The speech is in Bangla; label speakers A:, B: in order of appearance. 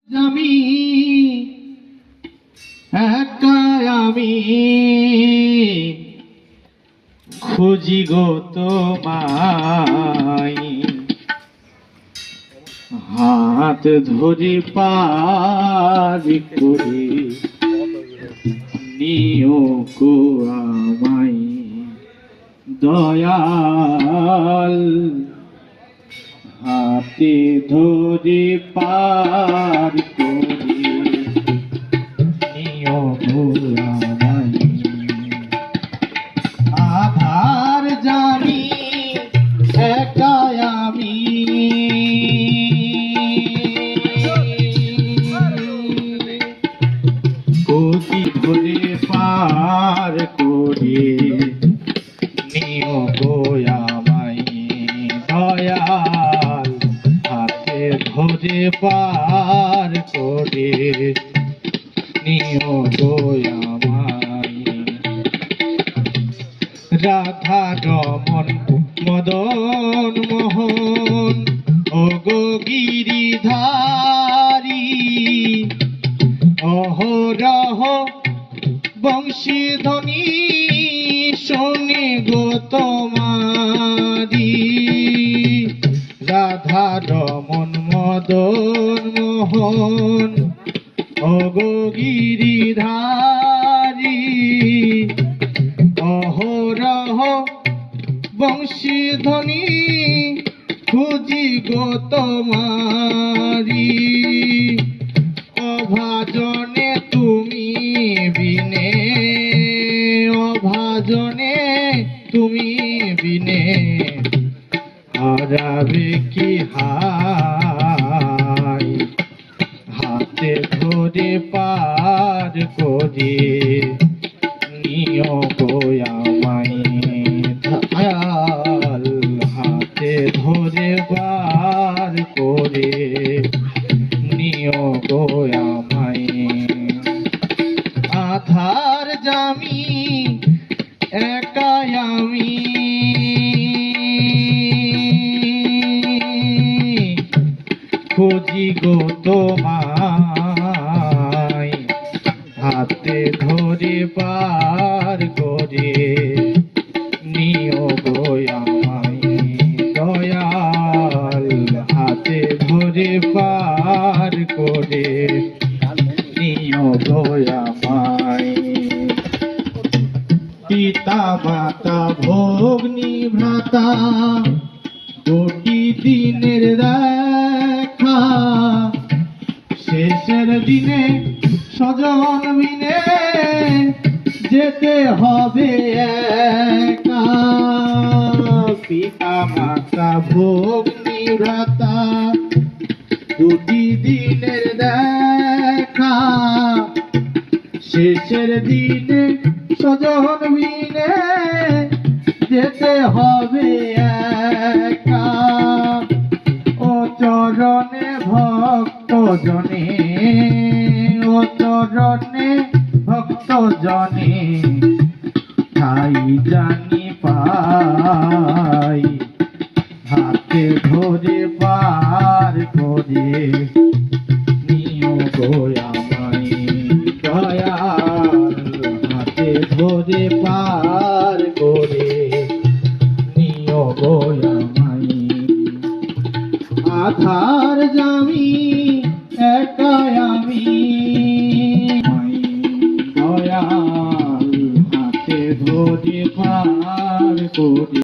A: আমি একা আমি খুঁজি গো তোমায়, হাত ধরে পারি করে নিও গো আমায় দয়াল, হাতে ধরে পার করে নিও গো আমায়। আধার জানি একা আমি গতি ধরে পার করে নিও গো আমায় দয়াল, হাতে ধরে পার করে নিও গো আমায়। রাধা রমন মদন মোহন ও গো গিরিধারী, অহরহ বংশীধ্বনি শোনে গো তোমারি। রাধা রমন মদন মোহন ও গো গিরিধারী, অহরহ বংশীধ্বনি খুঁজি গো তোমারি। অভাজনে তুমি বিনে, অভাজনে তুমি বিনে হারাবে কি হায়, হাতে ধরে পার করে নিও গো আমায় দয়াল, হাতে ধরে পার করে নিও গো আমায়। আধার জামি একা আমি খুঁজি গো তোমায়, হাতে ধরে পার করে নিও গো আমায় দয়াল, হাতে ধরে পার করে নিও গো আমায়। পিতা মাতা ভগ্নী ভ্রাতা দুটি দিনের দেখা, শেষের দিনে স্বজন বিনে যেতে হবে একা। পিতা মাতা ভগ্নী ভ্রাতা দুটি দিনের দেখা, শেষের দিনে স্বজন বিনে যেতে হবে একা। ও চরণে ভক্ত জনে, ও চরণে ভক্ত জনে ঠাই জানি পাই, হাতে ধরে পার করে নিও গো আমায় দয়াল, হাতে ধরে পার করে নিও গো আমায়। আধার জামি একা আমি দয়াল, হাতে ধরে পার করে